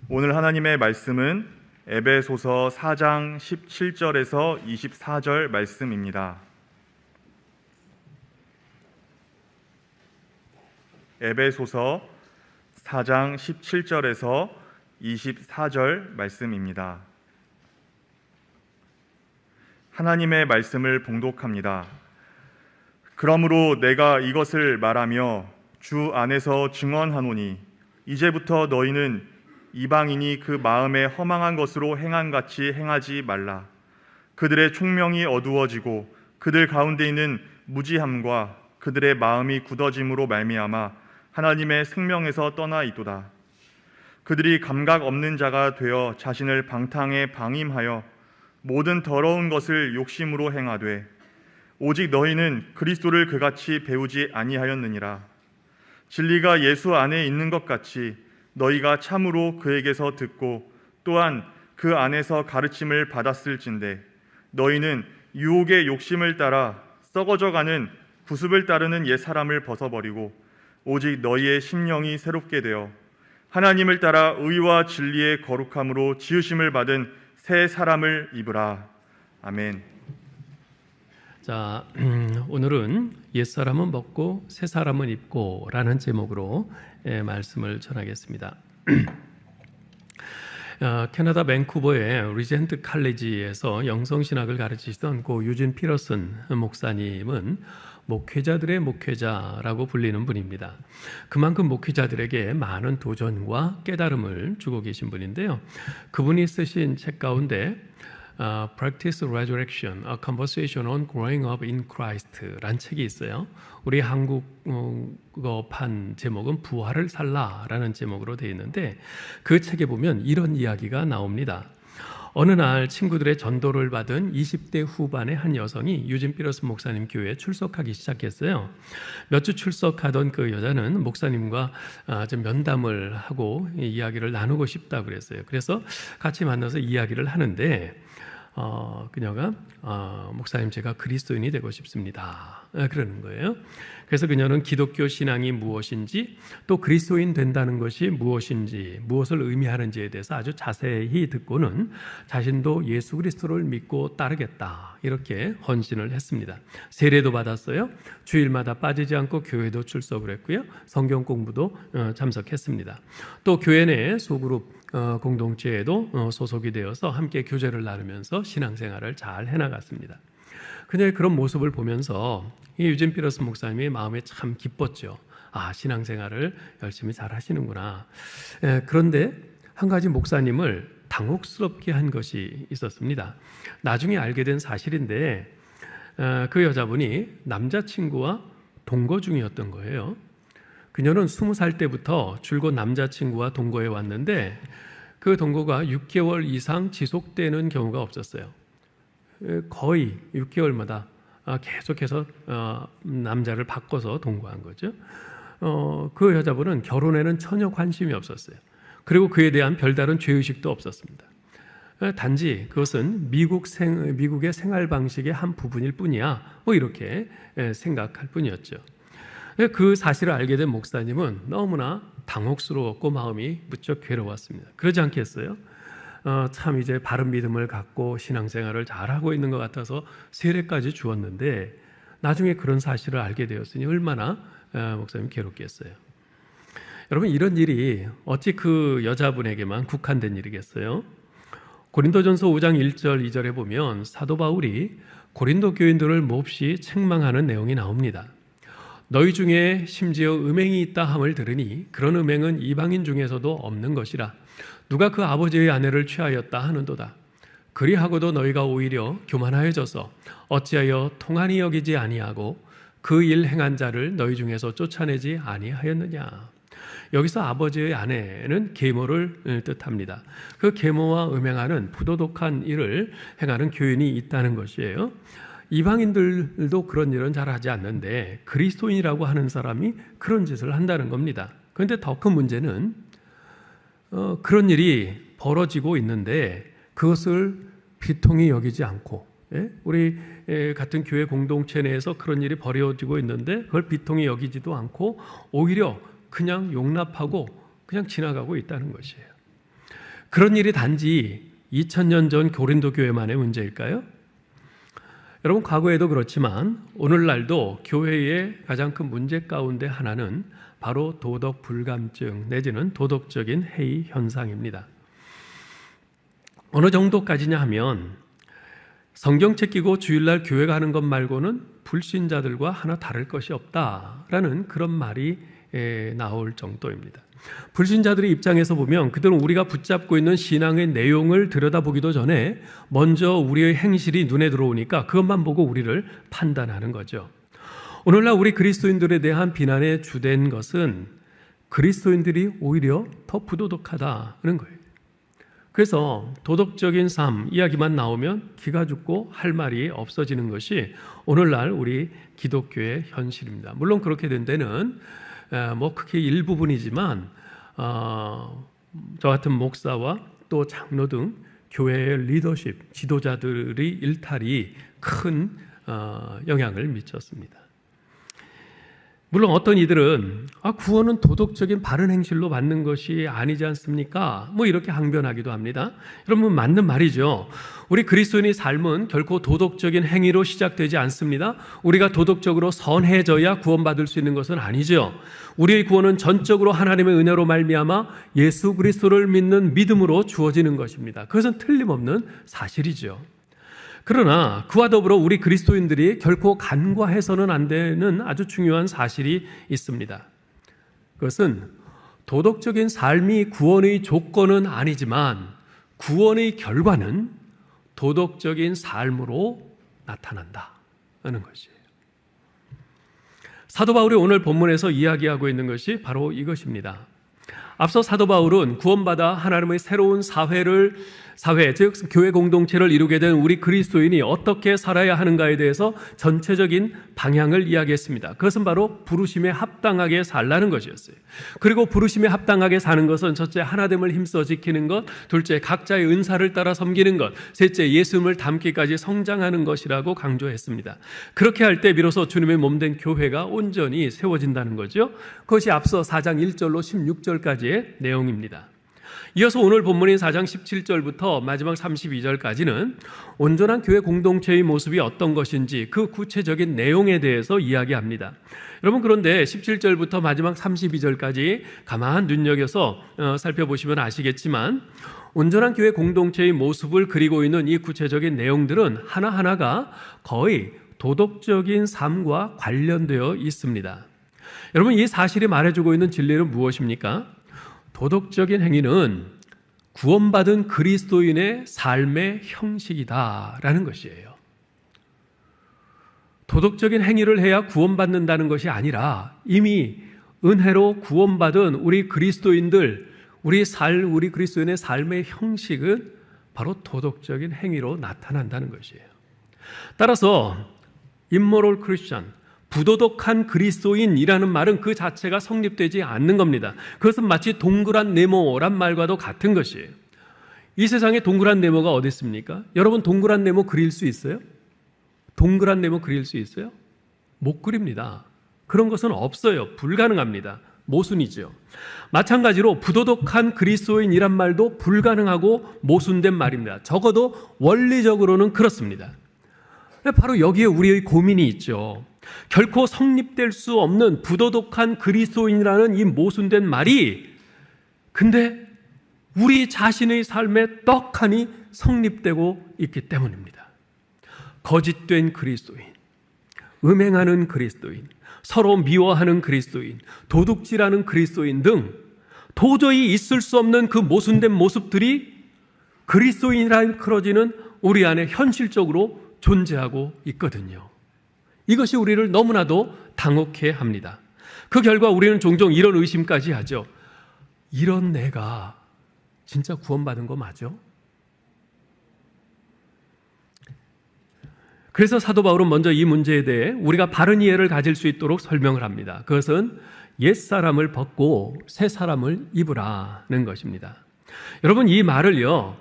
오늘 하나님의 말씀은 에베소서 4장 17절에서 24절 말씀입니다. 에베소서 4장 17절에서 24절 말씀입니다. 하나님의 말씀을 봉독합니다. 그러므로 내가 이것을 말하며 주 안에서 증언하노니 이제부터 너희는 이방인이 그 마음에 허망한 것으로 행한같이 행하지 말라. 그들의 총명이 어두워지고 그들 가운데 있는 무지함과 그들의 마음이 굳어짐으로 말미암아 하나님의 생명에서 떠나 있도다. 그들이 감각 없는 자가 되어 자신을 방탕에 방임하여 모든 더러운 것을 욕심으로 행하되 오직 너희는 그리스도를 그같이 배우지 아니하였느니라. 진리가 예수 안에 있는 것 같이 너희가 참으로 그에게서 듣고 또한 그 안에서 가르침을 받았을진대 너희는 유혹의 욕심을 따라 썩어져가는 구습을 따르는 옛 사람을 벗어버리고 오직 너희의 심령이 새롭게 되어 하나님을 따라 의와 진리의 거룩함으로 지으심을 받은 새 사람을 입으라. 아멘. 자, 오늘은 옛사람은 벗고 새 사람은 입고 라는 제목으로 말씀을 전하겠습니다. 캐나다 밴쿠버의 리젠트 칼리지에서 영성신학을 가르치시던 고 유진 피러슨 목사님은 목회자들의 목회자라고 불리는 분입니다. 그만큼 목회자들에게 많은 도전과 깨달음을 주고 계신 분인데요. 그분이 쓰신 책 가운데 Practice Resurrection: A Conversation on Growing Up in Christ라는 책이 있어요. 우리 한국어판 제목은 부활을 살라라는 제목으로 되어 있는데 그 책에 보면 이런 이야기가 나옵니다. 어느 날 친구들의 전도를 받은 20대 후반의 한 여성이 유진 피러스 목사님 교회에 출석하기 시작했어요. 몇 주 출석하던 그 여자는 목사님과 좀 면담을 하고 이야기를 나누고 싶다고 그랬어요. 그래서 같이 만나서 이야기를 하는데 그녀가 목사님 제가 그리스도인이 되고 싶습니다. 그러는 거예요. 그래서 그녀는 기독교 신앙이 무엇인지 또 그리스도인 된다는 것이 무엇인지 무엇을 의미하는지에 대해서 아주 자세히 듣고는 자신도 예수 그리스도를 믿고 따르겠다 이렇게 헌신을 했습니다. 세례도 받았어요. 주일마다 빠지지 않고 교회도 출석을 했고요. 성경 공부도 참석했습니다. 또 교회 내 소그룹 공동체에도 소속이 되어서 함께 교제를 나누면서 신앙생활을 잘 해나갔습니다. 그녀의 그런 모습을 보면서 이 유진 피러스 목사님의 마음에 참 기뻤죠. 신앙생활을 열심히 잘 하시는구나. 그런데 한 가지 목사님을 당혹스럽게 한 것이 있었습니다. 나중에 알게 된 사실인데 그 여자분이 남자친구와 동거 중이었던 거예요. 그녀는 20살 때부터 줄곧 남자친구와 동거해 왔는데 그 동거가 6개월 이상 지속되는 경우가 없었어요. 거의 6개월마다 계속해서 남자를 바꿔서 동거한 거죠. 그 여자분은 결혼에는 전혀 관심이 없었어요. 그리고 그에 대한 별다른 죄의식도 없었습니다. 단지 그것은 미국의 생활 방식의 한 부분일 뿐이야 이렇게 생각할 뿐이었죠. 그 사실을 알게 된 목사님은 너무나 당혹스러웠고 마음이 무척 괴로웠습니다. 그러지 않겠어요? 참 이제 바른 믿음을 갖고 신앙생활을 잘하고 있는 것 같아서 세례까지 주었는데 나중에 그런 사실을 알게 되었으니 얼마나 목사님 괴롭겠어요. 여러분 이런 일이 어찌 그 여자분에게만 국한된 일이겠어요? 고린도전서 5장 1절 2절에 보면 사도 바울이 고린도 교인들을 몹시 책망하는 내용이 나옵니다. 너희 중에 심지어 음행이 있다 함을 들으니 그런 음행은 이방인 중에서도 없는 것이라. 누가 그 아버지의 아내를 취하였다 하는도다. 그리하고도 너희가 오히려 교만하여져서 어찌하여 통한이 여기지 아니하고 그 일 행한 자를 너희 중에서 쫓아내지 아니하였느냐. 여기서 아버지의 아내는 계모를 뜻합니다. 그 계모와 음행하는 부도덕한 일을 행하는 교인이 있다는 것이에요. 이방인들도 그런 일은 잘 하지 않는데 그리스도인이라고 하는 사람이 그런 짓을 한다는 겁니다. 그런데 더 큰 문제는 그런 일이 벌어지고 있는데 그것을 비통히 여기지 않고 우리 같은 교회 공동체 내에서 그런 일이 벌어지고 있는데 그걸 비통히 여기지도 않고 오히려 그냥 용납하고 그냥 지나가고 있다는 것이에요. 그런 일이 단지 2000년 전 고린도 교회만의 문제일까요? 여러분, 과거에도 그렇지만 오늘날도 교회의 가장 큰 문제 가운데 하나는 바로 도덕 불감증 내지는 도덕적인 해이 현상입니다. 어느 정도까지냐 하면 성경책 끼고 주일날 교회 가는 것 말고는 불신자들과 하나 다를 것이 없다라는 그런 말이 나올 정도입니다. 불신자들의 입장에서 보면 그들은 우리가 붙잡고 있는 신앙의 내용을 들여다보기도 전에 먼저 우리의 행실이 눈에 들어오니까 그것만 보고 우리를 판단하는 거죠. 오늘날 우리 그리스도인들에 대한 비난의 주된 것은 그리스도인들이 오히려 더 부도덕하다는 거예요. 그래서 도덕적인 삶 이야기만 나오면 기가 죽고 할 말이 없어지는 것이 오늘날 우리 기독교의 현실입니다. 물론 그렇게 된 데는 크게 일부분이지만 저 같은 목사와 또 장로 등 교회의 리더십, 지도자들의 일탈이 큰 영향을 미쳤습니다. 물론 어떤 이들은 구원은 도덕적인 바른 행실로 받는 것이 아니지 않습니까? 이렇게 항변하기도 합니다. 여러분, 맞는 말이죠. 우리 그리스도인의 삶은 결코 도덕적인 행위로 시작되지 않습니다. 우리가 도덕적으로 선해져야 구원받을 수 있는 것은 아니죠. 우리의 구원은 전적으로 하나님의 은혜로 말미암아 예수 그리스도를 믿는 믿음으로 주어지는 것입니다. 그것은 틀림없는 사실이죠. 그러나 그와 더불어 우리 그리스도인들이 결코 간과해서는 안 되는 아주 중요한 사실이 있습니다. 그것은 도덕적인 삶이 구원의 조건은 아니지만 구원의 결과는 도덕적인 삶으로 나타난다는 것이에요. 사도 바울이 오늘 본문에서 이야기하고 있는 것이 바로 이것입니다. 앞서 사도 바울은 구원받아 하나님의 새로운 사회, 즉 교회 공동체를 이루게 된 우리 그리스도인이 어떻게 살아야 하는가에 대해서 전체적인 방향을 이야기했습니다. 그것은 바로 부르심에 합당하게 살라는 것이었어요. 그리고 부르심에 합당하게 사는 것은 첫째, 하나됨을 힘써 지키는 것, 둘째, 각자의 은사를 따라 섬기는 것, 셋째, 예수님을 닮기까지 성장하는 것이라고 강조했습니다. 그렇게 할 때 비로소 주님의 몸된 교회가 온전히 세워진다는 거죠. 그것이 앞서 4장 1절로 16절까지의 내용입니다. 이어서 오늘 본문인 4장 17절부터 마지막 32절까지는 온전한 교회 공동체의 모습이 어떤 것인지 그 구체적인 내용에 대해서 이야기합니다. 여러분, 그런데 17절부터 마지막 32절까지 가만 눈여겨서 살펴보시면 아시겠지만 온전한 교회 공동체의 모습을 그리고 있는 이 구체적인 내용들은 하나하나가 거의 도덕적인 삶과 관련되어 있습니다. 여러분, 이 사실이 말해주고 있는 진리는 무엇입니까? 도덕적인 행위는 구원받은 그리스도인의 삶의 형식이다라는 것이에요. 도덕적인 행위를 해야 구원받는다는 것이 아니라 이미 은혜로 구원받은 우리 그리스도인들, 우리 그리스도인의 삶의 형식은 바로 도덕적인 행위로 나타난다는 것이에요. 따라서 immoral Christian, 부도덕한 그리스도인이라는 말은 그 자체가 성립되지 않는 겁니다. 그것은 마치 동그란 네모란 말과도 같은 것이에요. 이 세상에 동그란 네모가 어디 있습니까? 여러분, 동그란 네모 그릴 수 있어요? 동그란 네모 그릴 수 있어요? 못 그립니다. 그런 것은 없어요. 불가능합니다. 모순이죠. 마찬가지로 부도덕한 그리스도인이란 말도 불가능하고 모순된 말입니다. 적어도 원리적으로는 그렇습니다. 바로 여기에 우리의 고민이 있죠. 결코 성립될 수 없는 부도덕한 그리스도인이라는 이 모순된 말이 근데 우리 자신의 삶에 떡하니 성립되고 있기 때문입니다. 거짓된 그리스도인, 음행하는 그리스도인, 서로 미워하는 그리스도인, 도둑질하는 그리스도인 등 도저히 있을 수 없는 그 모순된 모습들이 그리스도인이라 일컬어지는 우리 안에 현실적으로 존재하고 있거든요. 이것이 우리를 너무나도 당혹해 합니다. 그 결과 우리는 종종 이런 의심까지 하죠. 이런 내가 진짜 구원받은 거 맞아? 그래서 사도 바울은 먼저 이 문제에 대해 우리가 바른 이해를 가질 수 있도록 설명을 합니다. 그것은 옛사람을 벗고 새사람을 입으라는 것입니다. 여러분, 이 말을요,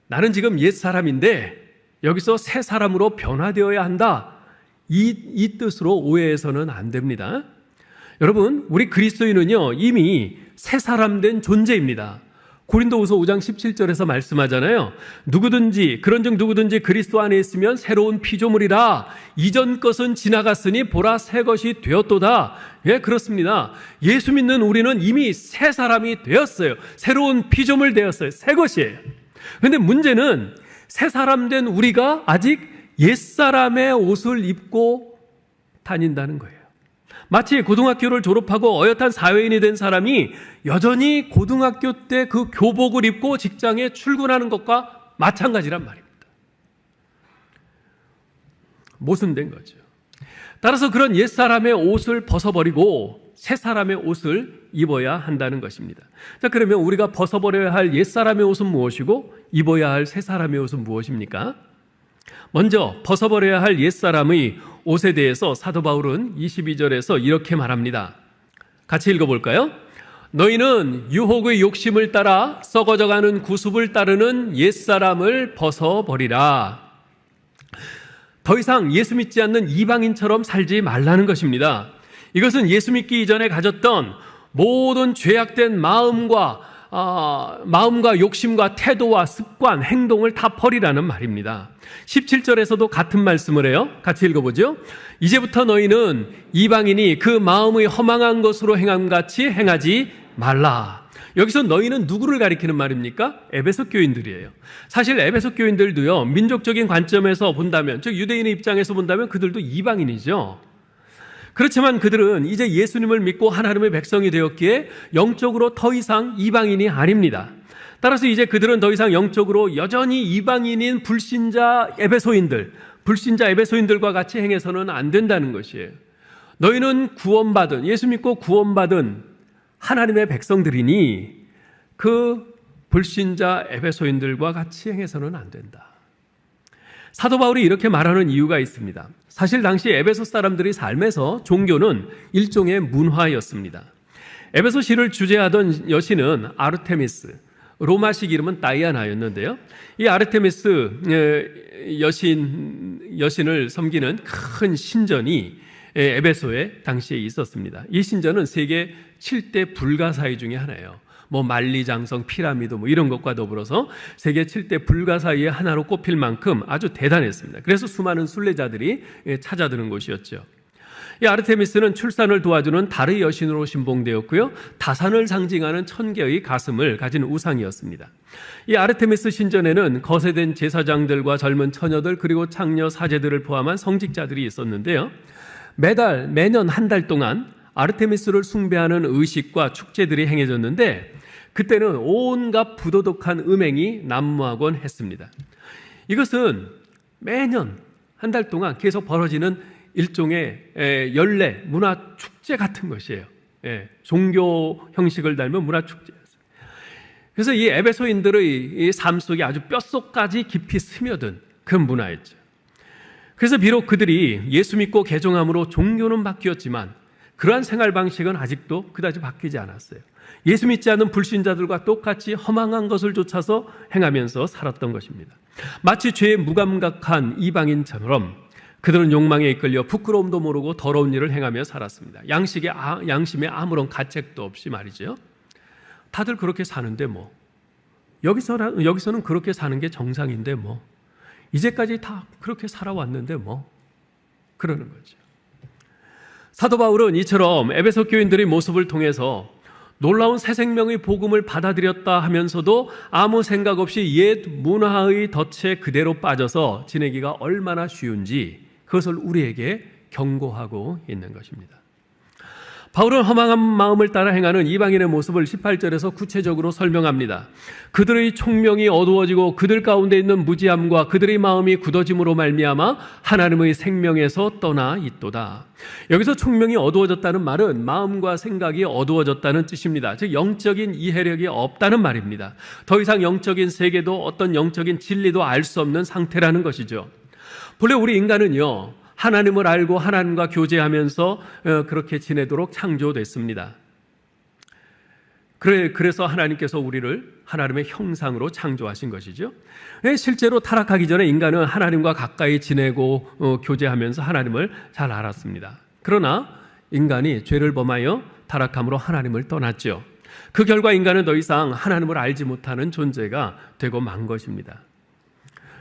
나는 지금 옛사람인데 여기서 새사람으로 변화되어야 한다, 이 뜻으로 오해해서는 안 됩니다. 여러분, 우리 그리스도인은요 이미 새 사람 된 존재입니다. 고린도후서 5장 17절에서 말씀하잖아요. 그런즉 누구든지 그리스도 안에 있으면 새로운 피조물이라. 이전 것은 지나갔으니 보라 새 것이 되었도다. 예, 그렇습니다. 예수 믿는 우리는 이미 새 사람이 되었어요. 새로운 피조물 되었어요. 새 것이에요. 그런데 문제는 새 사람 된 우리가 아직 옛사람의 옷을 입고 다닌다는 거예요. 마치 고등학교를 졸업하고 어엿한 사회인이 된 사람이 여전히 고등학교 때 그 교복을 입고 직장에 출근하는 것과 마찬가지란 말입니다. 모순된 거죠. 따라서 그런 옛사람의 옷을 벗어버리고 새 사람의 옷을 입어야 한다는 것입니다. 자, 그러면 우리가 벗어버려야 할 옛사람의 옷은 무엇이고 입어야 할 새 사람의 옷은 무엇입니까? 먼저 벗어버려야 할 옛사람의 옷에 대해서 사도 바울은 22절에서 이렇게 말합니다. 같이 읽어볼까요? 너희는 유혹의 욕심을 따라 썩어져가는 구습을 따르는 옛사람을 벗어버리라. 더 이상 예수 믿지 않는 이방인처럼 살지 말라는 것입니다. 이것은 예수 믿기 이전에 가졌던 모든 죄악된 마음과 욕심과 태도와 습관, 행동을 다 버리라는 말입니다. 17절에서도 같은 말씀을 해요. 같이 읽어보죠. 이제부터 너희는 이방인이 그 마음의 허망한 것으로 행함같이 행하지 말라. 여기서 너희는 누구를 가리키는 말입니까? 에베소 교인들이에요. 사실 에베소 교인들도요, 민족적인 관점에서 본다면, 즉 유대인의 입장에서 본다면 그들도 이방인이죠. 그렇지만 그들은 이제 예수님을 믿고 하나님의 백성이 되었기에 영적으로 더 이상 이방인이 아닙니다. 따라서 이제 그들은 더 이상 영적으로 여전히 이방인인 불신자 에베소인들과 같이 행해서는 안 된다는 것이에요. 너희는 예수 믿고 구원받은 하나님의 백성들이니 그 불신자 에베소인들과 같이 행해서는 안 된다. 사도 바울이 이렇게 말하는 이유가 있습니다. 사실 당시 에베소 사람들의 삶에서 종교는 일종의 문화였습니다. 에베소시를 주재하던 여신은 아르테미스, 로마식 이름은 다이아나였는데요. 이 아르테미스 여신을 섬기는 큰 신전이 에베소에 당시에 있었습니다. 이 신전은 세계 7대 불가사의 중에 하나예요. 만리장성, 피라미드 이런 것과 더불어서 세계 7대 불가사의의 하나로 꼽힐 만큼 아주 대단했습니다. 그래서 수많은 순례자들이 찾아드는 곳이었죠. 이 아르테미스는 출산을 도와주는 달의 여신으로 신봉되었고요, 다산을 상징하는 1000개의 가슴을 가진 우상이었습니다. 이 아르테미스 신전에는 거세된 제사장들과 젊은 처녀들 그리고 창녀 사제들을 포함한 성직자들이 있었는데요, 매년 한 달 동안 아르테미스를 숭배하는 의식과 축제들이 행해졌는데 그때는 온갖 부도덕한 음행이 난무하곤 했습니다. 이것은 매년 한 달 동안 계속 벌어지는 일종의 연례, 문화 축제 같은 것이에요. 종교 형식을 닮은 문화 축제였어요. 그래서 이 에베소인들의 삶 속에 아주 뼛속까지 깊이 스며든 그 문화였죠. 그래서 비록 그들이 예수 믿고 개종함으로 종교는 바뀌었지만 그러한 생활 방식은 아직도 그다지 바뀌지 않았어요. 예수 믿지 않는 불신자들과 똑같이 허망한 것을 쫓아서 행하면서 살았던 것입니다. 마치 죄에 무감각한 이방인처럼 그들은 욕망에 이끌려 부끄러움도 모르고 더러운 일을 행하며 살았습니다. 양심에 아무런 가책도 없이 말이죠. 다들 그렇게 사는데 여기서는 그렇게 사는 게 정상인데 이제까지 다 그렇게 살아왔는데 그러는 거죠. 사도 바울은 이처럼 에베소 교인들의 모습을 통해서 놀라운 새 생명의 복음을 받아들였다 하면서도 아무 생각 없이 옛 문화의 덫에 그대로 빠져서 지내기가 얼마나 쉬운지 그것을 우리에게 경고하고 있는 것입니다. 바울은 허망한 마음을 따라 행하는 이방인의 모습을 18절에서 구체적으로 설명합니다. 그들의 총명이 어두워지고 그들 가운데 있는 무지함과 그들의 마음이 굳어짐으로 말미암아 하나님의 생명에서 떠나 있도다. 여기서 총명이 어두워졌다는 말은 마음과 생각이 어두워졌다는 뜻입니다. 즉 영적인 이해력이 없다는 말입니다. 더 이상 영적인 세계도 어떤 영적인 진리도 알 수 없는 상태라는 것이죠. 본래 우리 인간은요, 하나님을 알고 하나님과 교제하면서 그렇게 지내도록 창조됐습니다. 그래서 하나님께서 우리를 하나님의 형상으로 창조하신 것이죠. 실제로 타락하기 전에 인간은 하나님과 가까이 지내고 교제하면서 하나님을 잘 알았습니다. 그러나 인간이 죄를 범하여 타락함으로 하나님을 떠났죠. 그 결과 인간은 더 이상 하나님을 알지 못하는 존재가 되고 만 것입니다.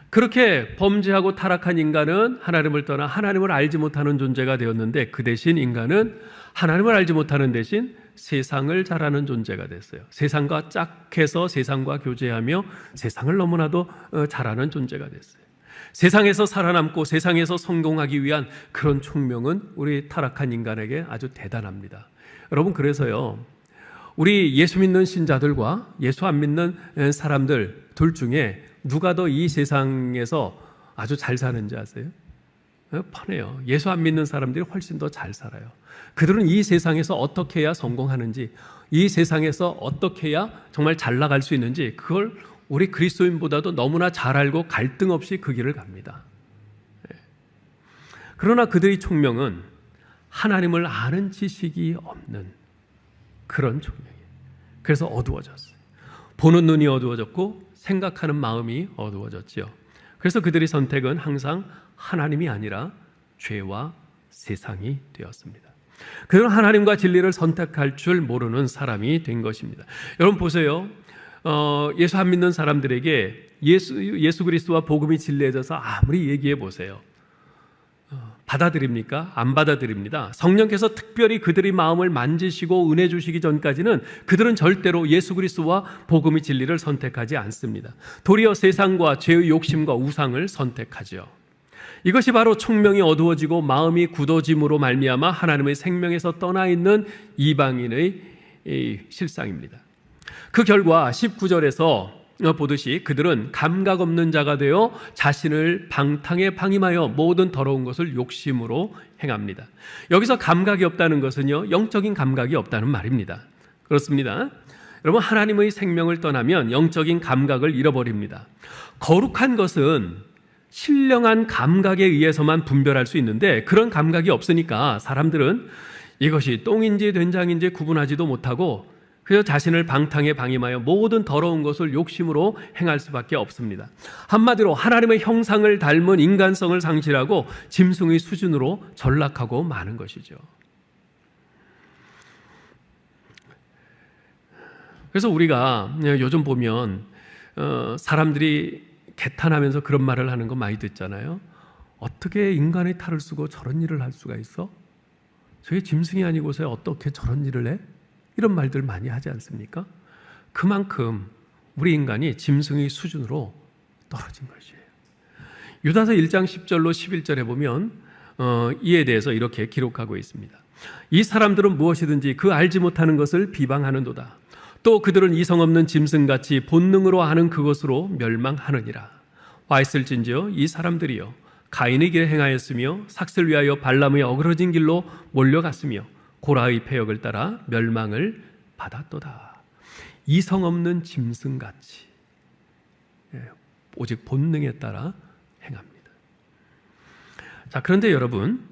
그렇게 범죄하고 타락한 인간은 하나님을 떠나 하나님을 알지 못하는 존재가 되었는데, 그 대신 인간은 하나님을 알지 못하는 대신 세상을 잘 아는 존재가 됐어요. 세상과 짝해서 세상과 교제하며 세상을 너무나도 잘 아는 존재가 됐어요. 세상에서 살아남고 세상에서 성공하기 위한 그런 총명은 우리 타락한 인간에게 아주 대단합니다. 여러분, 그래서요, 우리 예수 믿는 신자들과 예수 안 믿는 사람들 둘 중에 누가 더 이 세상에서 아주 잘 사는지 아세요? 뻔해요. 예수 안 믿는 사람들이 훨씬 더 잘 살아요. 그들은 이 세상에서 어떻게 해야 성공하는지, 이 세상에서 어떻게 해야 정말 잘 나갈 수 있는지, 그걸 우리 그리스도인보다도 너무나 잘 알고 갈등 없이 그 길을 갑니다. 그러나 그들의 총명은 하나님을 아는 지식이 없는 그런 총명이에요. 그래서 어두워졌어요. 보는 눈이 어두워졌고 생각하는 마음이 어두워졌지요. 그래서 그들의 선택은 항상 하나님이 아니라 죄와 세상이 되었습니다. 그들은 하나님과 진리를 선택할 줄 모르는 사람이 된 것입니다. 여러분 보세요. 예수 안 믿는 사람들에게 예수 그리스도와 복음이 진리해져서 아무리 얘기해 보세요. 받아들입니까? 안 받아들입니다. 성령께서 특별히 그들의 마음을 만지시고 은혜 주시기 전까지는 그들은 절대로 예수 그리스도와 복음의 진리를 선택하지 않습니다. 도리어 세상과 죄의 욕심과 우상을 선택하죠. 이것이 바로 총명이 어두워지고 마음이 굳어짐으로 말미암아 하나님의 생명에서 떠나 있는 이방인의 실상입니다. 그 결과 19절에서 보듯이 그들은 감각 없는 자가 되어 자신을 방탕에 방임하여 모든 더러운 것을 욕심으로 행합니다. 여기서 감각이 없다는 것은요, 영적인 감각이 없다는 말입니다. 그렇습니다. 여러분, 하나님의 생명을 떠나면 영적인 감각을 잃어버립니다. 거룩한 것은 신령한 감각에 의해서만 분별할 수 있는데, 그런 감각이 없으니까 사람들은 이것이 똥인지 된장인지 구분하지도 못하고 그래서 자신을 방탕에 방임하여 모든 더러운 것을 욕심으로 행할 수밖에 없습니다. 한마디로 하나님의 형상을 닮은 인간성을 상실하고 짐승의 수준으로 전락하고 마는 것이죠. 그래서 우리가 요즘 보면 사람들이 개탄하면서 그런 말을 하는 거 많이 듣잖아요. 어떻게 인간의 탈을 쓰고 저런 일을 할 수가 있어? 저게 짐승이 아니고서 어떻게 저런 일을 해? 이런 말들 많이 하지 않습니까? 그만큼 우리 인간이 짐승의 수준으로 떨어진 것이에요. 유다서 1장 10절로 11절에 보면 이에 대해서 이렇게 기록하고 있습니다. 이 사람들은 무엇이든지 그 알지 못하는 것을 비방하는도다. 또 그들은 이성 없는 짐승같이 본능으로 하는 그것으로 멸망하느니라. 와 있을진지요, 이 사람들이요 가인의 길에 행하였으며 삭슬 위하여 발람의 어그러진 길로 몰려갔으며 고라의 패역을 따라 멸망을 받았도다. 이성 없는 짐승같이 오직 본능에 따라 행합니다. 자, 그런데 여러분,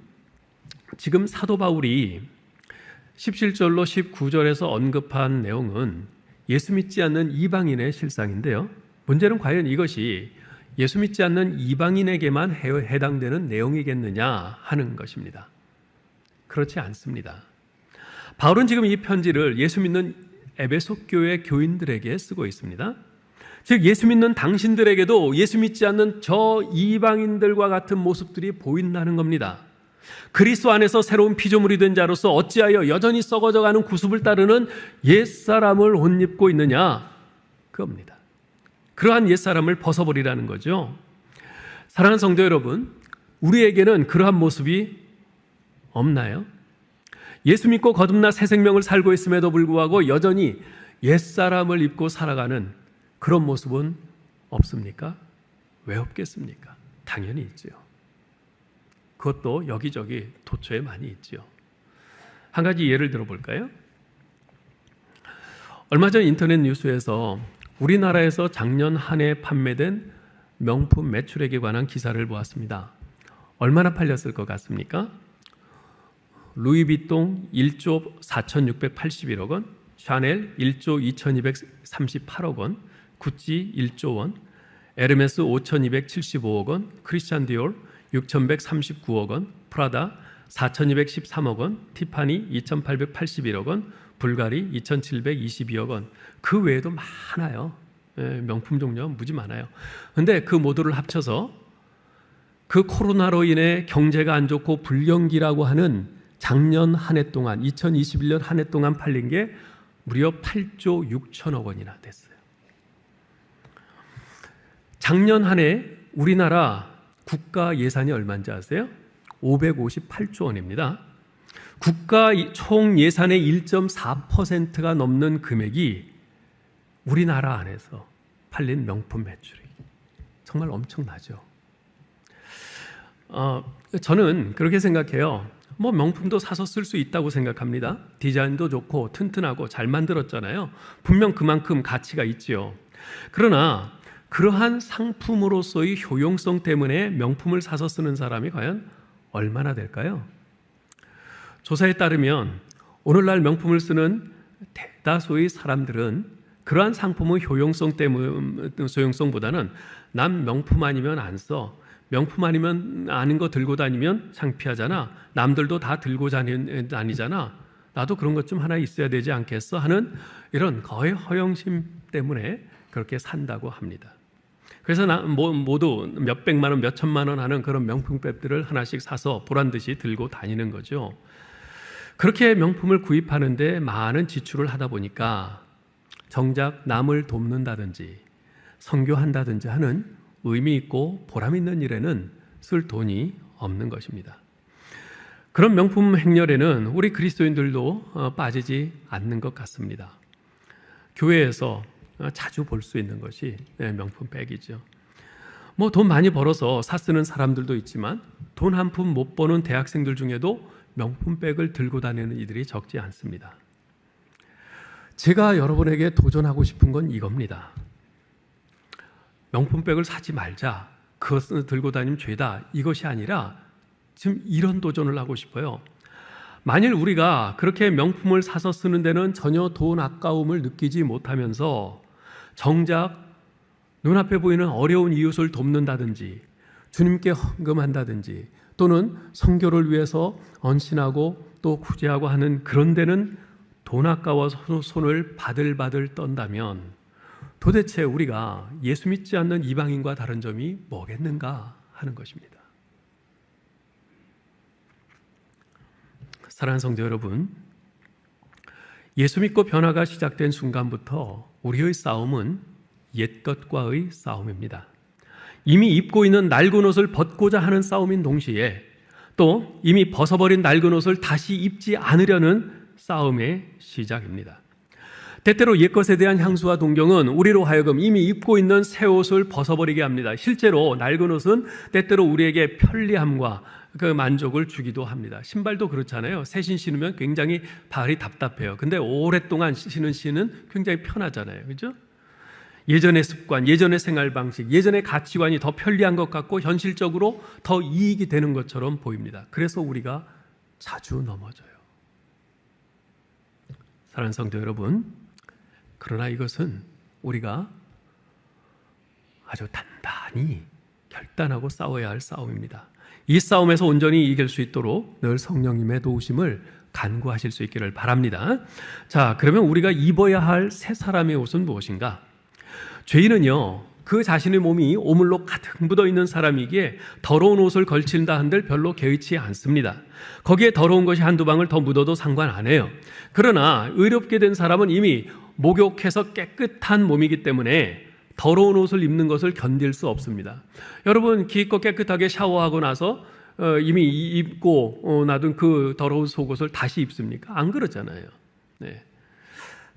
지금 사도 바울이 17절로 19절에서 언급한 내용은 예수 믿지 않는 이방인의 실상인데요, 문제는 과연 이것이 예수 믿지 않는 이방인에게만 해당되는 내용이겠느냐 하는 것입니다. 그렇지 않습니다. 바울은 지금 이 편지를 예수 믿는 에베소 교회 교인들에게 쓰고 있습니다. 즉 예수 믿는 당신들에게도 예수 믿지 않는 저 이방인들과 같은 모습들이 보인다는 겁니다. 그리스도 안에서 새로운 피조물이 된 자로서 어찌하여 여전히 썩어져가는 구습을 따르는 옛사람을 옷 입고 있느냐, 그겁니다. 그러한 옛사람을 벗어버리라는 거죠. 사랑하는 성도 여러분, 우리에게는 그러한 모습이 없나요? 예수 믿고 거듭나 새 생명을 살고 있음에도 불구하고 여전히 옛사람을 입고 살아가는 그런 모습은 없습니까? 왜 없겠습니까? 당연히 있지요. 그것도 여기저기 도처에 많이 있지요. 한 가지 예를 들어볼까요? 얼마 전 인터넷 뉴스에서 우리나라에서 작년 한 해 판매된 명품 매출액에 관한 기사를 보았습니다. 얼마나 팔렸을 것 같습니까? 루이비통 1조 4,681억 원, 샤넬 1조 2,238억 원, 구찌 1조 원, 에르메스 5,275억 원, 크리스찬 디올 6,139억 원, 프라다 4,213억 원, 티파니 2,881억 원, 불가리 2,722억 원. 그 외에도 많아요. 명품 종류가 무지 많아요. 근데 그 모두를 합쳐서 그 코로나로 인해 경제가 안 좋고 불경기라고 하는 작년 한 해 동안 2021년 한 해 동안 팔린 게 무려 8조 6천억 원이나 됐어요. 작년 한 해 우리나라 국가 예산이 얼마인지 아세요? 558조 원입니다. 국가 총 예산의 1.4%가 넘는 금액이 우리나라 안에서 팔린 명품 매출이 정말 엄청나죠. 저는 그렇게 생각해요. 뭐 명품도 사서 쓸 수 있다고 생각합니다. 디자인도 좋고 튼튼하고 잘 만들었잖아요. 분명 그만큼 가치가 있지요. 그러나 그러한 상품으로서의 효용성 때문에 명품을 사서 쓰는 사람이 과연 얼마나 될까요? 조사에 따르면 오늘날 명품을 쓰는 대다수의 사람들은 그러한 상품의 효용성 때문, 소용성보다는 난 명품 아니면 안 써. 명품 아니면 아는 거 들고 다니면 창피하잖아. 남들도 다 들고 다니잖아. 나도 그런 것 좀 하나 있어야 되지 않겠어? 하는 이런 거의 허영심 때문에 그렇게 산다고 합니다. 그래서 모두 몇백만 원, 몇천만 원 하는 그런 명품백들을 하나씩 사서 보란듯이 들고 다니는 거죠. 그렇게 명품을 구입하는데 많은 지출을 하다 보니까 정작 남을 돕는다든지 선교한다든지 하는 의미 있고 보람 있는 일에는 쓸 돈이 없는 것입니다. 그런 명품 행렬에는 우리 그리스도인들도 빠지지 않는 것 같습니다. 교회에서 자주 볼 수 있는 것이 명품백이죠. 뭐 돈 많이 벌어서 사 쓰는 사람들도 있지만 돈 한 푼 못 버는 대학생들 중에도 명품백을 들고 다니는 이들이 적지 않습니다. 제가 여러분에게 도전하고 싶은 건 이겁니다. 명품백을 사지 말자, 그것을 들고 다니면 죄다, 이것이 아니라 지금 이런 도전을 하고 싶어요. 만일 우리가 그렇게 명품을 사서 쓰는 데는 전혀 돈 아까움을 느끼지 못하면서 정작 눈앞에 보이는 어려운 이웃을 돕는다든지 주님께 헌금한다든지 또는 선교를 위해서 헌신하고 또 구제하고 하는 그런 데는 돈 아까워서 손을 바들바들 떤다면 도대체 우리가 예수 믿지 않는 이방인과 다른 점이 뭐겠는가 하는 것입니다. 사랑하는 성도 여러분, 예수 믿고 변화가 시작된 순간부터 우리의 싸움은 옛것과의 싸움입니다. 이미 입고 있는 낡은 옷을 벗고자 하는 싸움인 동시에 또 이미 벗어버린 낡은 옷을 다시 입지 않으려는 싸움의 시작입니다. 때때로 옛것에 대한 향수와 동경은 우리로 하여금 이미 입고 있는 새 옷을 벗어버리게 합니다. 실제로 낡은 옷은 때때로 우리에게 편리함과 그 만족을 주기도 합니다. 신발도 그렇잖아요. 새 신 신으면 굉장히 발이 답답해요. 근데 오랫동안 신은 신은 굉장히 편하잖아요. 그렇죠? 예전의 습관, 예전의 생활 방식, 예전의 가치관이 더 편리한 것 같고 현실적으로 더 이익이 되는 것처럼 보입니다. 그래서 우리가 자주 넘어져요. 사랑하는 성도 여러분, 그러나 이것은 우리가 아주 단단히 결단하고 싸워야 할 싸움입니다. 이 싸움에서 온전히 이길 수 있도록 늘 성령님의 도우심을 간구하실 수 있기를 바랍니다. 자, 그러면 우리가 입어야 할 새 사람의 옷은 무엇인가? 죄인은요, 그 자신의 몸이 오물로 가득 묻어 있는 사람이기에 더러운 옷을 걸친다 한들 별로 개의치 않습니다. 거기에 더러운 것이 한두 방울 더 묻어도 상관 안 해요. 그러나 의롭게 된 사람은 이미 목욕해서 깨끗한 몸이기 때문에 더러운 옷을 입는 것을 견딜 수 없습니다. 여러분, 기껏 깨끗하게 샤워하고 나서 이미 입고 놔둔 그 더러운 속옷을 다시 입습니까? 안 그러잖아요. 네.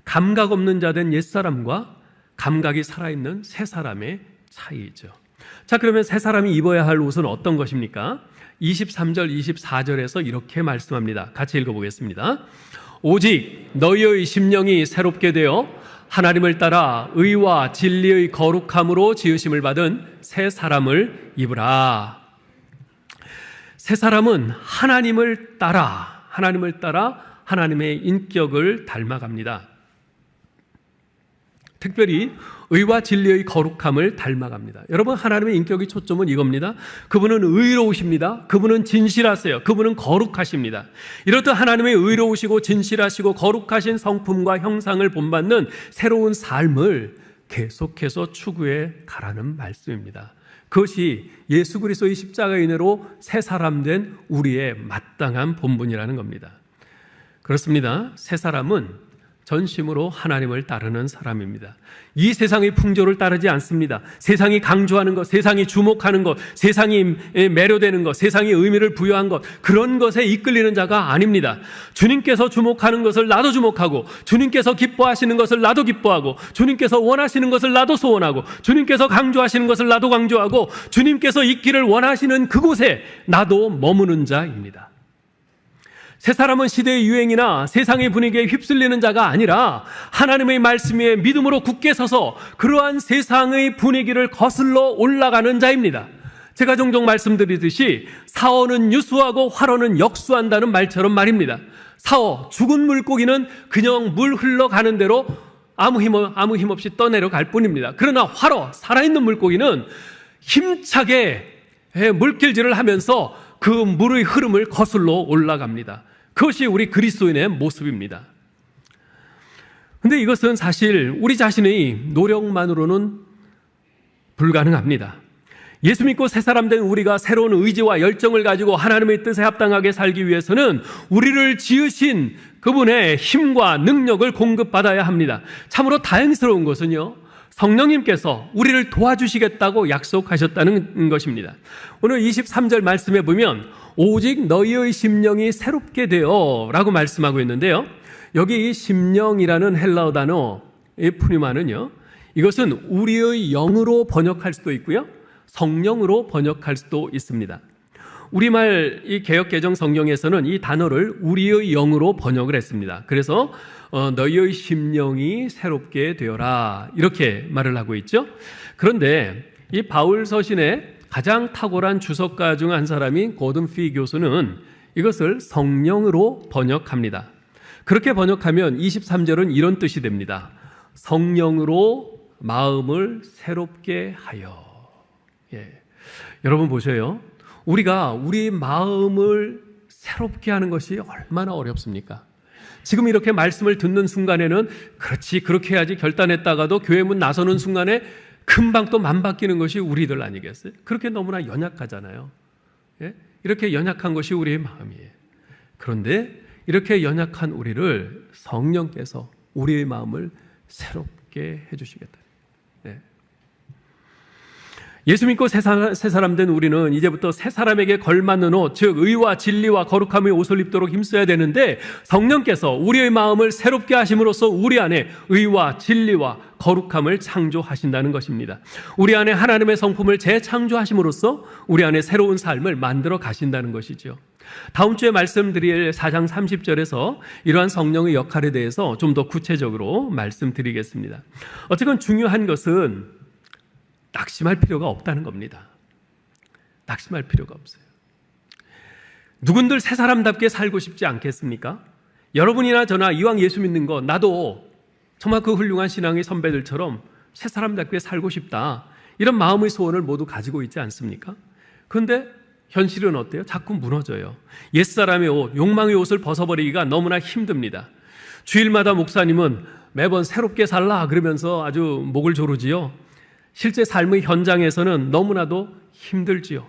감각 없는 자 된 옛사람과 감각이 살아있는 새 사람의 차이죠. 자, 그러면 새 사람이 입어야 할 옷은 어떤 것입니까? 23절, 24절에서 이렇게 말씀합니다. 같이 읽어보겠습니다. 오직 너희의 심령이 새롭게 되어 하나님을 따라 의와 진리의 거룩함으로 지으심을 받은 새 사람을 입으라. 새 사람은 하나님을 따라 하나님의 인격을 닮아갑니다. 특별히 의와 진리의 거룩함을 닮아갑니다. 여러분, 하나님의 인격의 초점은 이겁니다. 그분은 의로우십니다. 그분은 진실하세요. 그분은 거룩하십니다. 이렇듯 하나님의 의로우시고 진실하시고 거룩하신 성품과 형상을 본받는 새로운 삶을 계속해서 추구해 가라는 말씀입니다. 그것이 예수 그리스도의 십자가의 은혜로 새 사람 된 우리의 마땅한 본분이라는 겁니다. 그렇습니다. 새 사람은 전심으로 하나님을 따르는 사람입니다. 이 세상의 풍조를 따르지 않습니다. 세상이 강조하는 것, 세상이 주목하는 것, 세상이 매료되는 것, 세상이 의미를 부여한 것, 그런 것에 이끌리는 자가 아닙니다. 주님께서 주목하는 것을 나도 주목하고, 주님께서 기뻐하시는 것을 나도 기뻐하고, 주님께서 원하시는 것을 나도 소원하고, 주님께서 강조하시는 것을 나도 강조하고, 주님께서 있기를 원하시는 그곳에 나도 머무는 자입니다. 새 사람은 시대의 유행이나 세상의 분위기에 휩쓸리는 자가 아니라 하나님의 말씀에 믿음으로 굳게 서서 그러한 세상의 분위기를 거슬러 올라가는 자입니다. 제가 종종 말씀드리듯이 사어는 유수하고 활어는 역수한다는 말처럼 말입니다. 사어, 죽은 물고기는 그냥 물 흘러가는 대로 아무 힘 없이 떠내려갈 뿐입니다. 그러나 활어, 살아있는 물고기는 힘차게 물길질을 하면서 그 물의 흐름을 거슬러 올라갑니다. 그것이 우리 그리스도인의 모습입니다. 그런데 이것은 사실 우리 자신의 노력만으로는 불가능합니다. 예수 믿고 새 사람 된 우리가 새로운 의지와 열정을 가지고 하나님의 뜻에 합당하게 살기 위해서는 우리를 지으신 그분의 힘과 능력을 공급받아야 합니다. 참으로 다행스러운 것은요, 성령님께서 우리를 도와주시겠다고 약속하셨다는 것입니다. 오늘 23절 말씀에 보면 오직 너희의 심령이 새롭게 되어 라고 말씀하고 있는데요, 여기 이 심령이라는 헬라어 단어 이 푸니마는요, 이것은 우리의 영으로 번역할 수도 있고요, 성령으로 번역할 수도 있습니다. 우리말 이 개역개정 성경에서는 이 단어를 우리의 영으로 번역을 했습니다. 그래서 너희의 심령이 새롭게 되어라 이렇게 말을 하고 있죠. 그런데 이 바울 서신의 가장 탁월한 주석가 중 한 사람인 고든 피 교수는 이것을 성령으로 번역합니다. 그렇게 번역하면 23절은 이런 뜻이 됩니다. 성령으로 마음을 새롭게 하여. 여러분 보세요. 우리가 우리 마음을 새롭게 하는 것이 얼마나 어렵습니까? 지금 이렇게 말씀을 듣는 순간에는 그렇지, 그렇게 해야지 결단했다가도 교회 문 나서는 순간에 금방 또 맘 바뀌는 것이 우리들 아니겠어요? 그렇게 너무나 연약하잖아요. 이렇게 연약한 것이 우리의 마음이에요. 그런데 이렇게 연약한 우리를 성령께서 우리의 마음을 새롭게 해주시겠다. 예수 믿고 새 사람 된 우리는 이제부터 새 사람에게 걸맞는 옷, 즉 의와 진리와 거룩함의 옷을 입도록 힘써야 되는데, 성령께서 우리의 마음을 새롭게 하심으로써 우리 안에 의와 진리와 거룩함을 창조하신다는 것입니다. 우리 안에 하나님의 성품을 재창조하심으로써 우리 안에 새로운 삶을 만들어 가신다는 것이죠. 다음 주에 말씀드릴 4장 30절에서 이러한 성령의 역할에 대해서 좀 더 구체적으로 말씀드리겠습니다. 어쨌건 중요한 것은 낙심할 필요가 없다는 겁니다. 낙심할 필요가 없어요. 누군들 새 사람답게 살고 싶지 않겠습니까? 여러분이나 저나 이왕 예수 믿는 거, 나도 정말 그 훌륭한 신앙의 선배들처럼 새 사람답게 살고 싶다, 이런 마음의 소원을 모두 가지고 있지 않습니까? 그런데 현실은 어때요? 자꾸 무너져요. 옛사람의 옷, 욕망의 옷을 벗어버리기가 너무나 힘듭니다. 주일마다 목사님은 매번 새롭게 살라 그러면서 아주 목을 조르지요. 실제 삶의 현장에서는 너무나도 힘들지요.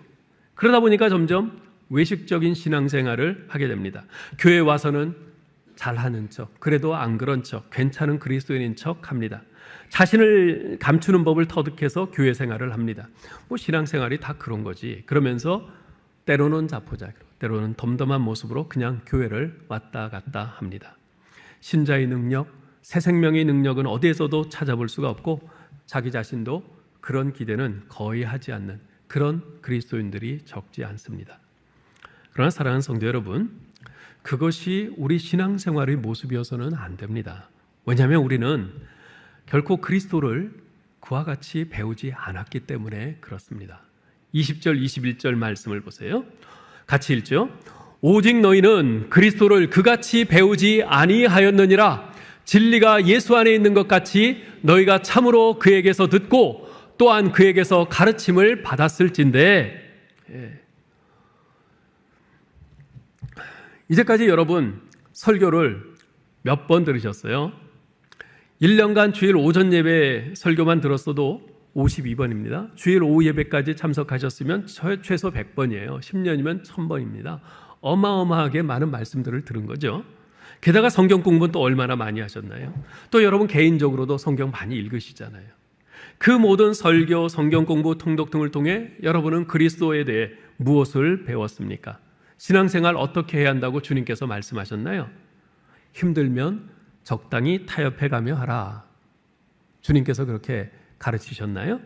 그러다 보니까 점점 외식적인 신앙생활을 하게 됩니다. 교회에 와서는 잘하는 척, 그래도 안 그런 척, 괜찮은 그리스도인인 척 합니다. 자신을 감추는 법을 터득해서 교회 생활을 합니다. 신앙생활이 다 그런 거지. 그러면서 때로는 자포자기로, 때로는 덤덤한 모습으로 그냥 교회를 왔다 갔다 합니다. 신자의 능력, 새 생명의 능력은 어디에서도 찾아볼 수가 없고, 자기 자신도 그런 기대는 거의 하지 않는 그런 그리스도인들이 적지 않습니다. 그러나 사랑하는 성도 여러분, 그것이 우리 신앙생활의 모습이어서는 안 됩니다. 왜냐하면 우리는 결코 그리스도를 그와 같이 배우지 않았기 때문에 그렇습니다. 20절, 21절 말씀을 보세요. 같이 읽죠. 오직 너희는 그리스도를 그같이 배우지 아니하였느니라. 진리가 예수 안에 있는 것 같이 너희가 참으로 그에게서 듣고 또한 그에게서 가르침을 받았을진데. 이제까지 여러분 설교를 몇 번 들으셨어요? 1년간 주일 오전 예배 설교만 들었어도 52번입니다. 주일 오후 예배까지 참석하셨으면 최소 100번이에요. 10년이면 1000번입니다. 어마어마하게 많은 말씀들을 들은 거죠. 게다가 성경 공부는 또 얼마나 많이 하셨나요? 또 여러분 개인적으로도 성경 많이 읽으시잖아요. 그 모든 설교, 성경 공부, 통독 등을 통해 여러분은 그리스도에 대해 무엇을 배웠습니까? 신앙생활 어떻게 해야 한다고 주님께서 말씀하셨나요? 힘들면 적당히 타협해 가며 하라. 주님께서 그렇게 가르치셨나요?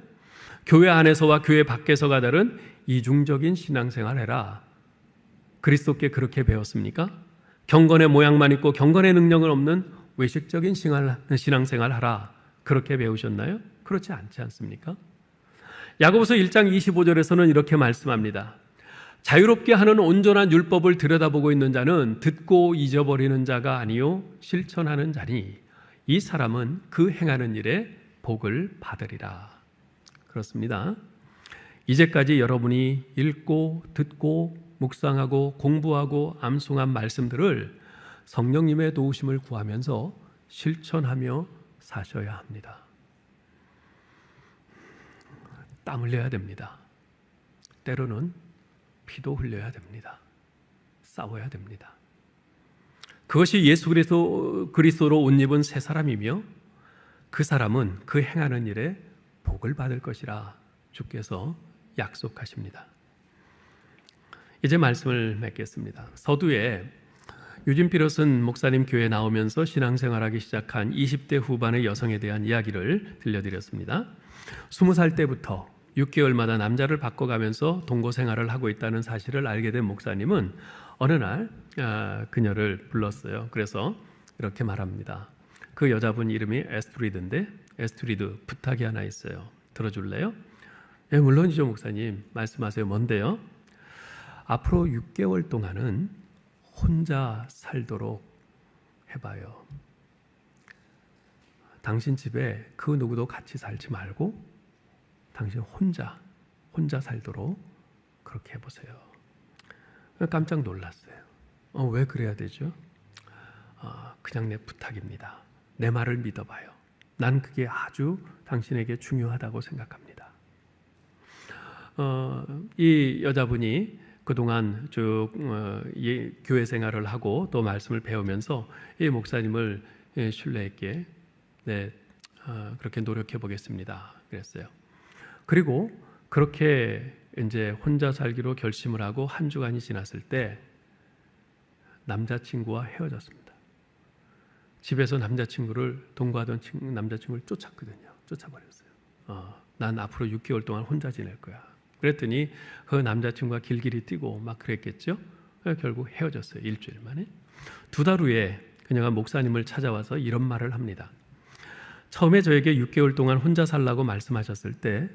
교회 안에서와 교회 밖에서가 다른 이중적인 신앙생활 해라. 그리스도께 그렇게 배웠습니까? 경건의 모양만 있고 경건의 능력은 없는 외식적인 신앙생활 하라. 그렇게 배우셨나요? 그렇지 않지 않습니까? 야고보서 1장 25절에서는 이렇게 말씀합니다. 자유롭게 하는 온전한 율법을 들여다보고 있는 자는 듣고 잊어버리는 자가 아니요 실천하는 자니 이 사람은 그 행하는 일에 복을 받으리라. 그렇습니다. 이제까지 여러분이 읽고 듣고 묵상하고 공부하고 암송한 말씀들을 성령님의 도우심을 구하면서 실천하며 사셔야 합니다. 땀 흘려야 됩니다. 때로는 피도 흘려야 됩니다. 싸워야 됩니다. 그것이 예수 그리스도로 옷 입은 새 사람이며 그 사람은 그 행하는 일에 복을 받을 것이라 주께서 약속하십니다. 이제 말씀을 맺겠습니다. 서두에 유진 피러슨 목사님 교회에 나오면서 신앙생활하기 시작한 20대 후반의 여성에 대한 이야기를 들려드렸습니다. 20살 때부터 6개월마다 남자를 바꿔가면서 동거 생활을 하고 있다는 사실을 알게 된 목사님은 어느 날 그녀를 불렀어요. 그래서 이렇게 말합니다. 그 여자분 이름이 에스트리드인데 에스트리드 부탁이 하나 있어요. 들어줄래요? 네, 물론이죠 목사님. 말씀하세요. 뭔데요? 앞으로 6개월 동안은 혼자 살도록 해봐요. 당신 집에 그 누구도 같이 살지 말고 당신 혼자 살도록 그렇게 해보세요. 깜짝 놀랐어요. 왜 그래야 되죠? 그냥 내 부탁입니다. 내 말을 믿어봐요. 난 그게 아주 당신에게 중요하다고 생각합니다. 이 여자분이 그동안 쭉 교회 생활을 하고 또 말씀을 배우면서 이 목사님을 신뢰했기에 그렇게 노력해 보겠습니다. 그랬어요. 그리고 그렇게 이제 혼자 살기로 결심을 하고 한 주간이 지났을 때 남자친구와 헤어졌습니다. 집에서 동거하던 남자친구를 쫓았거든요. 쫓아버렸어요. 난 앞으로 6개월 동안 혼자 지낼 거야. 그랬더니 그 남자친구가 길길이 뛰고 막 그랬겠죠. 결국 헤어졌어요. 일주일 만에. 2달 후에 그녀가 목사님을 찾아와서 이런 말을 합니다. 처음에 저에게 6개월 동안 혼자 살라고 말씀하셨을 때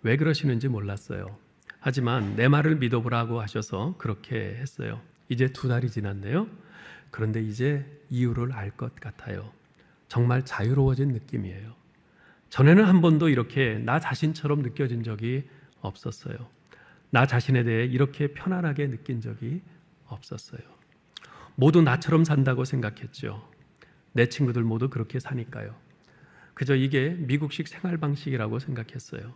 왜 그러시는지 몰랐어요. 하지만 내 말을 믿어보라고 하셔서 그렇게 했어요. 이제 2달이 지났네요. 그런데 이제 이유를 알 것 같아요. 정말 자유로워진 느낌이에요. 전에는 한 번도 이렇게 나 자신처럼 느껴진 적이 없었어요. 나 자신에 대해 이렇게 편안하게 느낀 적이 없었어요. 모두 나처럼 산다고 생각했죠. 내 친구들 모두 그렇게 사니까요. 그저 이게 미국식 생활 방식이라고 생각했어요.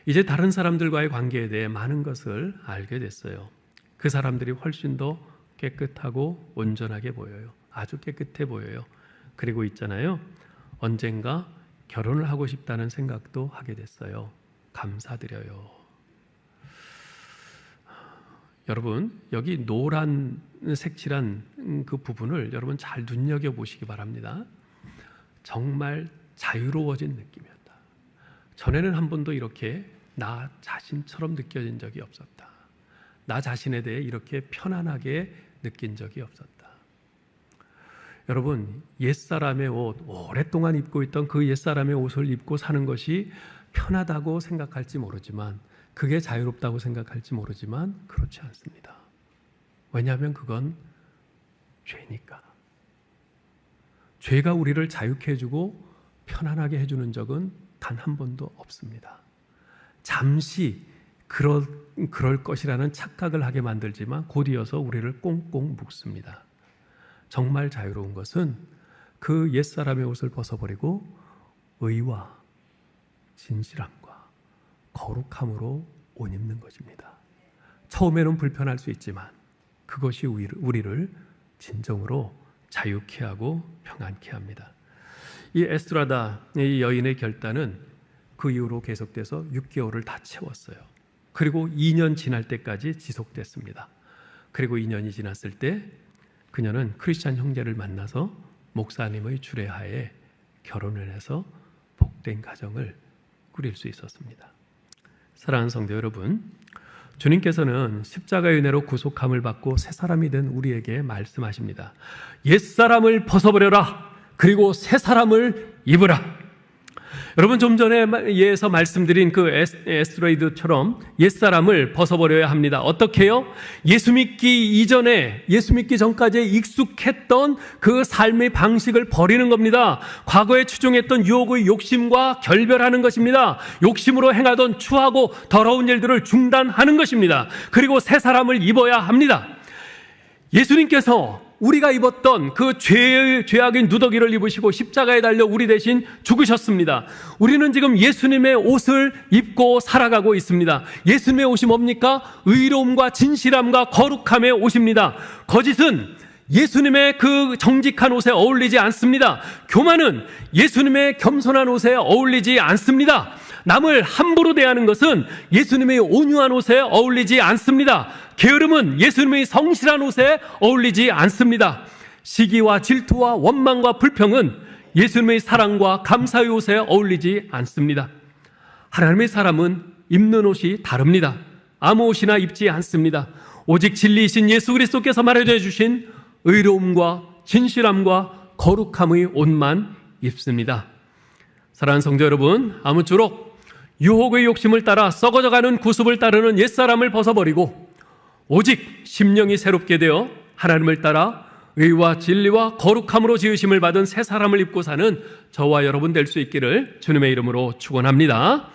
이제 다른 사람들과의 관계에 대해 많은 것을 알게 됐어요. 그 사람들이 훨씬 더 깨끗하고 온전하게 보여요. 아주 깨끗해 보여요. 그리고 있잖아요. 언젠가 결혼을 하고 싶다는 생각도 하게 됐어요. 감사드려요. 여러분, 여기 노란 색칠한 그 부분을 여러분 잘 눈여겨보시기 바랍니다. 정말 자유로워진 느낌이었다. 전에는 한 번도 이렇게 나 자신처럼 느껴진 적이 없었다. 나 자신에 대해 이렇게 편안하게 느낀 적이 없었다. 여러분, 옛사람의 옷, 오랫동안 입고 있던 그 옛사람의 옷을 입고 사는 것이 편하다고 생각할지 모르지만, 그게 자유롭다고 생각할지 모르지만 그렇지 않습니다. 왜냐하면 그건 죄니까. 죄가 우리를 자유케 해주고 편안하게 해주는 적은 단 한 번도 없습니다. 잠시 그럴 것이라는 착각을 하게 만들지만 곧이어서 우리를 꽁꽁 묶습니다. 정말 자유로운 것은 그 옛사람의 옷을 벗어버리고 의와 진실함과 거룩함으로 옷 입는 것입니다. 처음에는 불편할 수 있지만 그것이 우리를 진정으로 자유케 하고 평안케 합니다. 이 에스트라다 이 여인의 결단은 그 이후로 계속돼서 6개월을 다 채웠어요. 그리고 2년 지날 때까지 지속됐습니다. 그리고 2년이 지났을 때 그녀는 크리스찬 형제를 만나서 목사님의 주례하에 결혼을 해서 복된 가정을 꾸릴 수 있었습니다. 사랑하는 성도 여러분, 주님께서는 십자가의 은혜로 구속함을 받고 새 사람이 된 우리에게 말씀하십니다. 옛사람을 벗어버려라. 그리고 새 사람을 입으라. 여러분, 좀 전에 예에서 말씀드린 그 에스트레이드처럼 옛사람을 벗어버려야 합니다. 어떻게 해요? 예수 믿기 전까지 익숙했던 그 삶의 방식을 버리는 겁니다. 과거에 추종했던 유혹의 욕심과 결별하는 것입니다. 욕심으로 행하던 추하고 더러운 일들을 중단하는 것입니다. 그리고 새 사람을 입어야 합니다. 예수님께서 우리가 입었던 그 죄악의 누더기를 입으시고 십자가에 달려 우리 대신 죽으셨습니다. 우리는 지금 예수님의 옷을 입고 살아가고 있습니다. 예수님의 옷이 뭡니까? 의로움과 진실함과 거룩함의 옷입니다. 거짓은 예수님의 그 정직한 옷에 어울리지 않습니다. 교만은 예수님의 겸손한 옷에 어울리지 않습니다. 남을 함부로 대하는 것은 예수님의 온유한 옷에 어울리지 않습니다. 게으름은 예수님의 성실한 옷에 어울리지 않습니다. 시기와 질투와 원망과 불평은 예수님의 사랑과 감사의 옷에 어울리지 않습니다. 하나님의 사람은 입는 옷이 다릅니다. 아무 옷이나 입지 않습니다. 오직 진리이신 예수 그리스도께서 마련해 주신 의로움과 진실함과 거룩함의 옷만 입습니다. 사랑하는 성도 여러분, 아무쪼록 유혹의 욕심을 따라 썩어져가는 구습을 따르는 옛사람을 벗어버리고 오직 심령이 새롭게 되어 하나님을 따라 의와 진리와 거룩함으로 지으심을 받은 새 사람을 입고 사는 저와 여러분 될 수 있기를 주님의 이름으로 축원합니다.